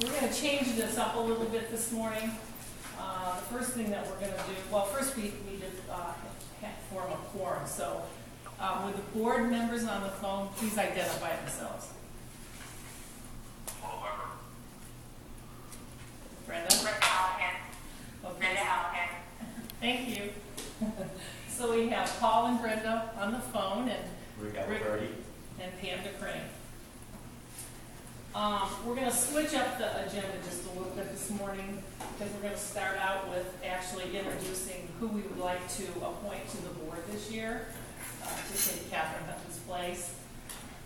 We're going to change this up a little bit this morning. The first thing that we're going to do, well, first we need to form a quorum. So with the board members on the phone, please identify themselves. Brenda? Okay. Thank you. So we have Paul and Brenda on the phone, and Rick and Pam DeCrane. We're going to switch up the agenda just a little bit this morning because we're going to start out with actually introducing who we would like to appoint to the board this year to take Catherine Hutton's place.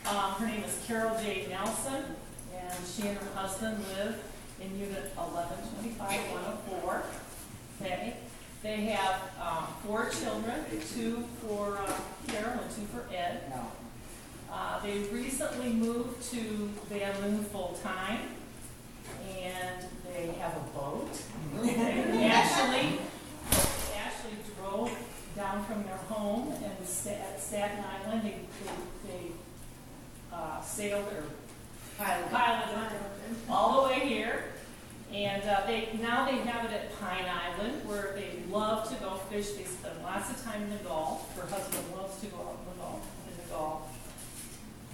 Her name is Carol J. Nelson, and she and her husband live in Unit 1125-104. Okay. They have 4 children, 2 for Carol and 2 for Ed. They recently moved to Van Loon full-time, and they have a boat. They actually drove down from their home and at Staten Island. They sailed or piloted all the way here. And now they have it at Pine Island, where they love to go fish. They spend lots of time in the Gulf. Her husband loves to go out in the Gulf.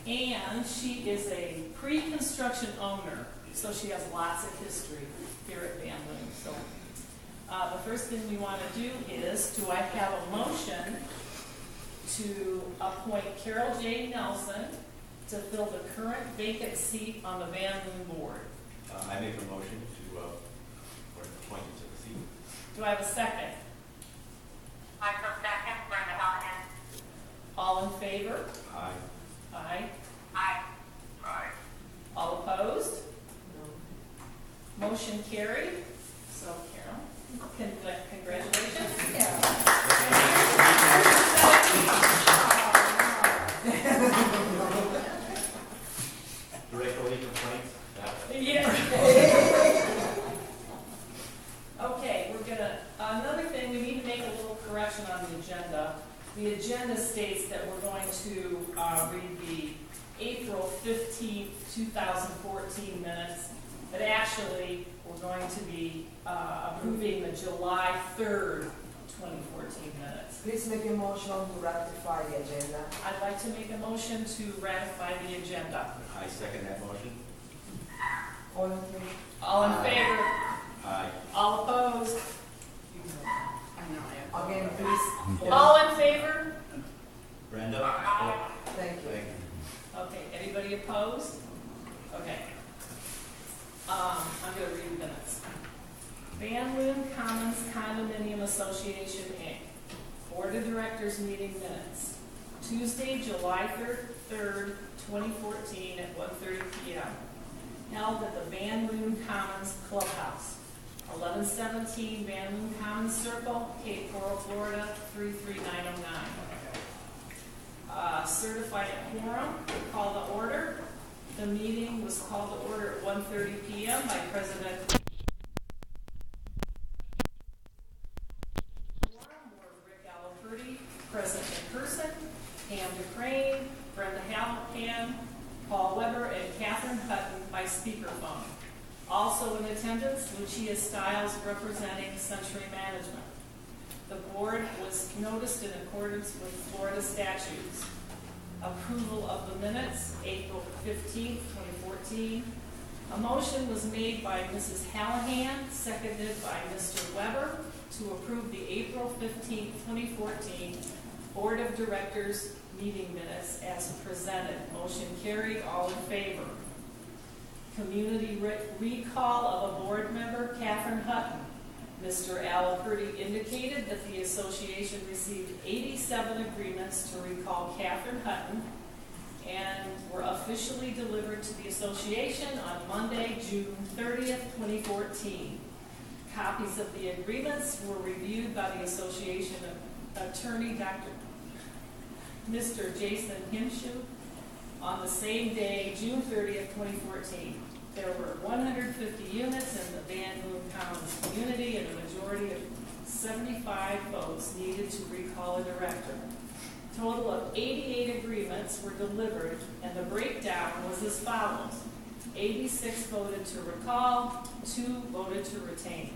And she is a pre-construction owner, so she has lots of history here at Van Loon. So the first thing we want to do is, do I have a motion to appoint Carol J. Nelson to fill the current vacant seat on the Van Loon board? I make a motion to appoint you to the seat. Do I have a second? I second, Brenda Hallahan. All in favor? Aye. Aye. Aye. Aye. All opposed? No. Motion carried. So, Carol, congratulations. Directly complaints? Yeah. Okay, we're gonna, another thing, we need to make a little correction on the agenda. The agenda states that we're going to read the April 15th, 2014 minutes, but actually we're going to be approving the July 3rd, 2014 minutes. Please make a motion to ratify the agenda. I'd like to make a motion to ratify the agenda. I second that motion. All in favor? All in favor? Aye. All opposed? Again, please. All in favor? Brenda? Thank you. Okay, anybody opposed? Okay. I'm going to read the minutes. Van Loon Commons Condominium Association, Inc. Board of Directors meeting minutes. Tuesday, July 3rd, 2014 at 1:30 p.m. Held at the Van Loon Commons Clubhouse, 1117 Van Loon Commons Circle, Cape Coral, Florida, 33909. Certified quorum, call to order. The meeting was called to order at 1:30 p.m. by President. Quorum were Rick Alaperty, present in person, Pam DeCrane, Brenda Hallahan, Paul Weber, and Catherine Hutton by speakerphone. Also in attendance, Lucia Stiles, representing Century Management. The board was noticed in accordance with Florida statutes. Approval of the minutes, April 15th, 2014. A motion was made by Mrs. Hallahan, seconded by Mr. Weber, to approve the April 15th, 2014 Board of Directors meeting minutes as presented. Motion carried. All in favor. Community recall of a board member, Catherine Hutton. Mr. Alaperty indicated that the association received 87 agreements to recall Catherine Hutton and were officially delivered to the association on Monday, June 30th, 2014. Copies of the agreements were reviewed by the association attorney, Mr. Jason Hinshu, on the same day, June 30th, 2014. There were 150 units in the Van Loon Commons community, and a majority of 75 votes needed to recall a director. Total of 88 agreements were delivered, and the breakdown was as follows. 86 voted to recall, 2 voted to retain.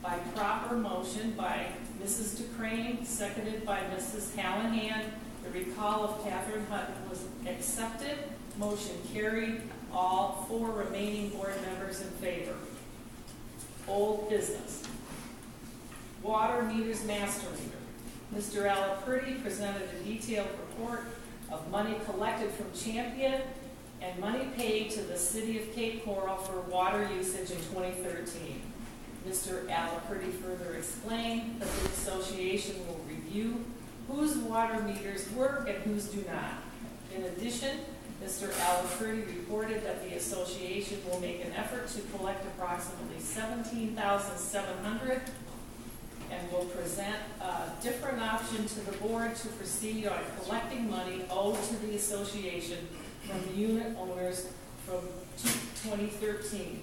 By proper motion by Mrs. DeCrane, seconded by Mrs. Hallahan, the recall of Catherine Hutton was accepted. Motion carried. All 4 remaining board members in favor. Old business. Water meters master meter. Mr. Alaperty presented a detailed report of money collected from Champion and money paid to the city of Cape Coral for water usage in 2013. Mr. Alaperty further explained that the association will review whose water meters work and whose do not. In addition, Mr. Alaperty reported that the association will make an effort to collect approximately $17,700 and will present a different option to the board to proceed on collecting money owed to the association from unit owners from 2013.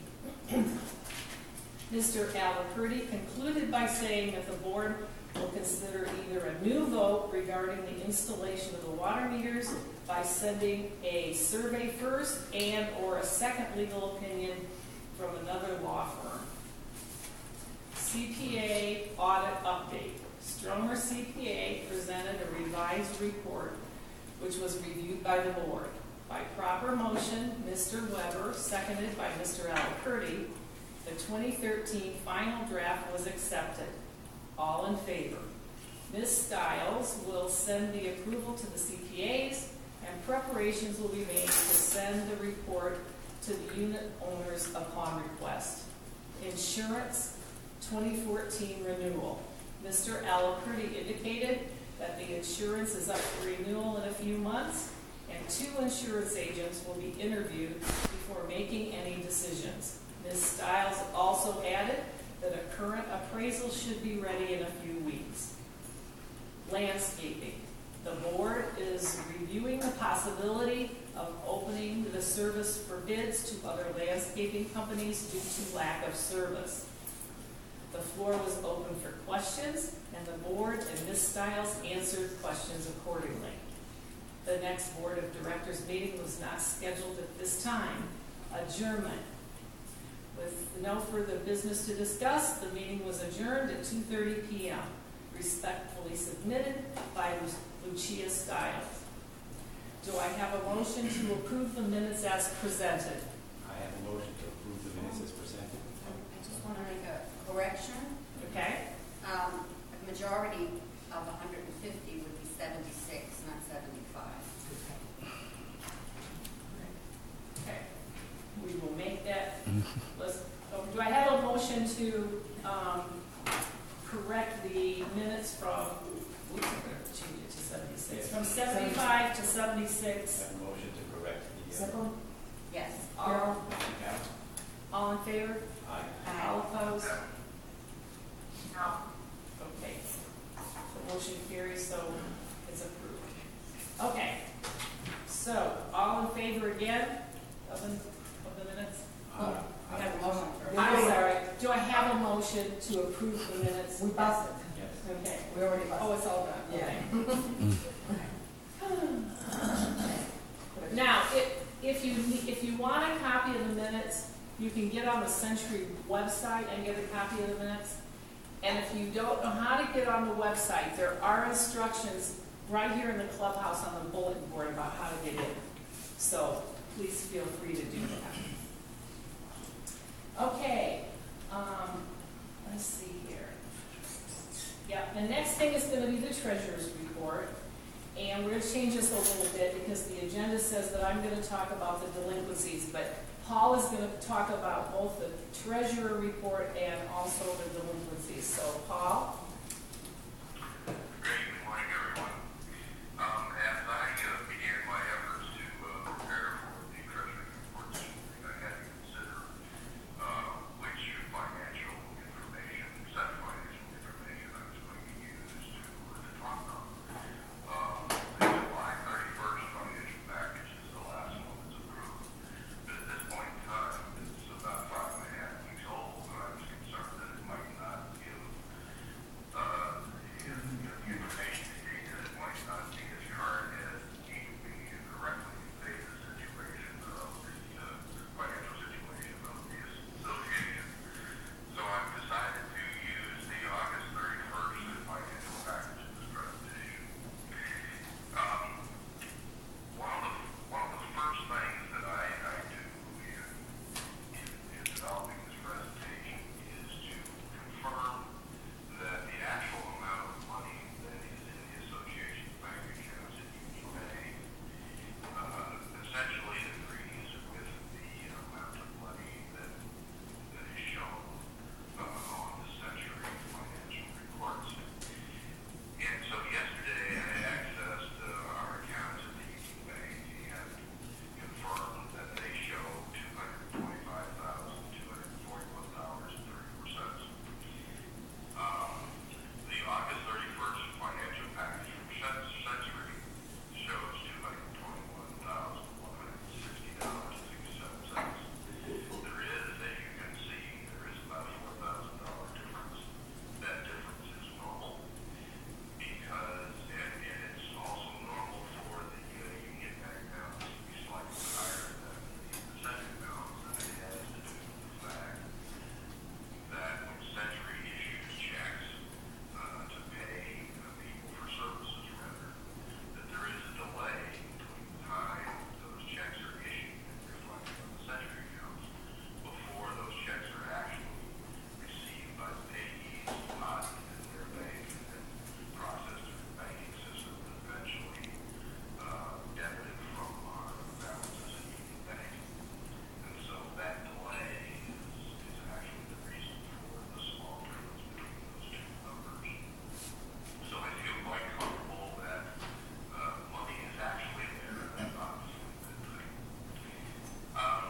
Mr. Alaperty concluded by saying that the board will consider either a new vote regarding the installation of the water meters by sending a survey first and or a second legal opinion from another law firm. CPA audit update. Stromer CPA presented a revised report which was reviewed by the board. By proper motion, Mr. Weber, seconded by Mr. Alaperty, the 2013 final draft was accepted. All in favor. Ms. Stiles will send the approval to the CPAs and preparations will be made to send the report to the unit owners upon request. Insurance 2014 renewal. Mr. Alaperty indicated that the insurance is up for renewal in a few months and 2 insurance agents will be interviewed before making any decisions. Ms. Stiles also added that a current appraisal should be ready in a few weeks. Landscaping. The board is reviewing the possibility of opening the service for bids to other landscaping companies due to lack of service. The floor was open for questions, and the board and Ms. Stiles answered questions accordingly. The next board of directors meeting was not scheduled at this time. Adjournment. With no further business to discuss, the meeting was adjourned at 2:30 p.m. Respectfully submitted by Lucia Stiles. Do I have a motion to approve the minutes as presented? I have a motion to approve the minutes as presented. I just want to make a correction. Okay. A majority of 150 would be 76, not 75. Okay. We will make that. Do I have a motion to correct the minutes from, we can change it to 76, from 75 to 76? I have a motion to correct the. Second? Yes. All in favor? Aye. All opposed? No. Okay. The motion carries, so it's approved. Okay. So, all in favor again of the minutes? Aye. We have a motion first. I'm sorry. Do I have a motion to approve the minutes? We passed it. Yes. Okay. We already passed Oh, it's all done. Yeah. Okay. Now, if you want a copy of the minutes, you can get on the Century website and get a copy of the minutes. And if you don't know how to get on the website, there are instructions right here in the clubhouse on the bulletin board about how to get in. So please feel free to do that. Okay, let's see here. Yeah, the next thing is going to be the treasurer's report. And we're going to change this a little bit because the agenda says that I'm going to talk about the delinquencies, but Paul is going to talk about both the treasurer report and also the delinquencies. So, Paul? Great, good morning, everyone. As I began my efforts to prepare for the treasury reports, I had to consider which financial information, set financial information I was going to use to talk about. The July 31st financial package is the last one that's approved. But at this point in time, it's about 5.5 weeks old, and I was concerned that it might not give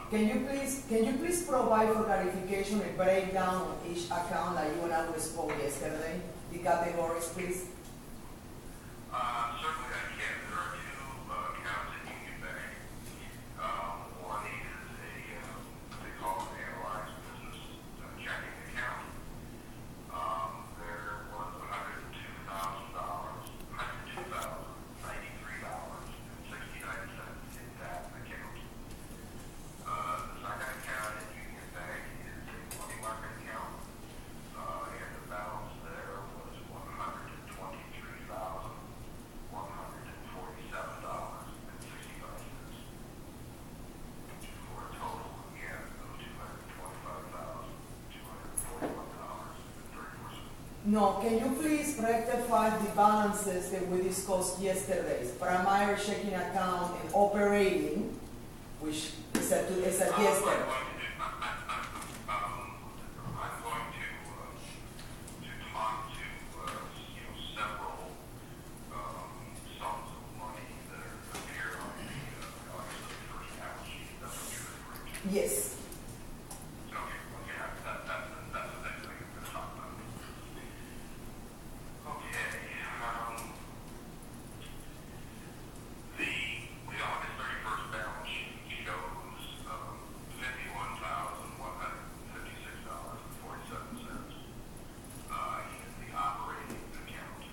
Can you please provide for clarification a breakdown of each account that you and I spoke yesterday? The categories, please. Certainly I can. There are two accounts at Union Bank. One is they call it an analyzed business checking account. There was $102,093.69 in that account. The second account at Union Bank is a money market account, and the balance there was $123,147.65 for a total again of $225,241.34. No, can you please rectify the balances that we discussed yesterday? Primary checking account and operating, which is a yesterday. I'm going to talk to several sums of money that appear on the first balance sheet. That's what you're referring to. Yes. Okay, well, yeah, that's the next thing I'm going to talk about. Okay, the August 31st balance sheet shows $51,156.47 in the operating account.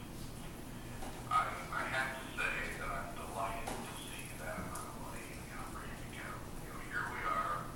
I have to say that I'm delighted to see that amount of money in the operating account. Here we are,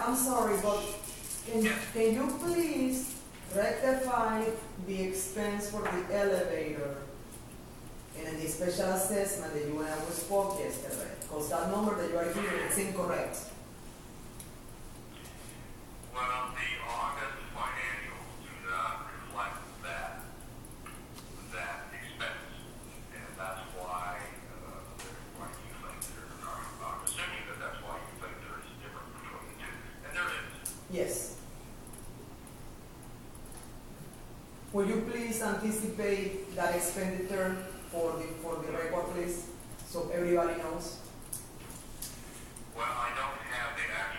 I'm sorry, but can you please rectify the expense for the elevator and the special assessment that you and I spoke yesterday? Because that number that you are giving is incorrect. Well, the August financials do not reflect that expense, and that's why you think I'm assuming that's why you think there is a difference between the two, and there is. Yes. Will you please anticipate that expenditure for the record, please, so everybody knows? Well, I don't have the actual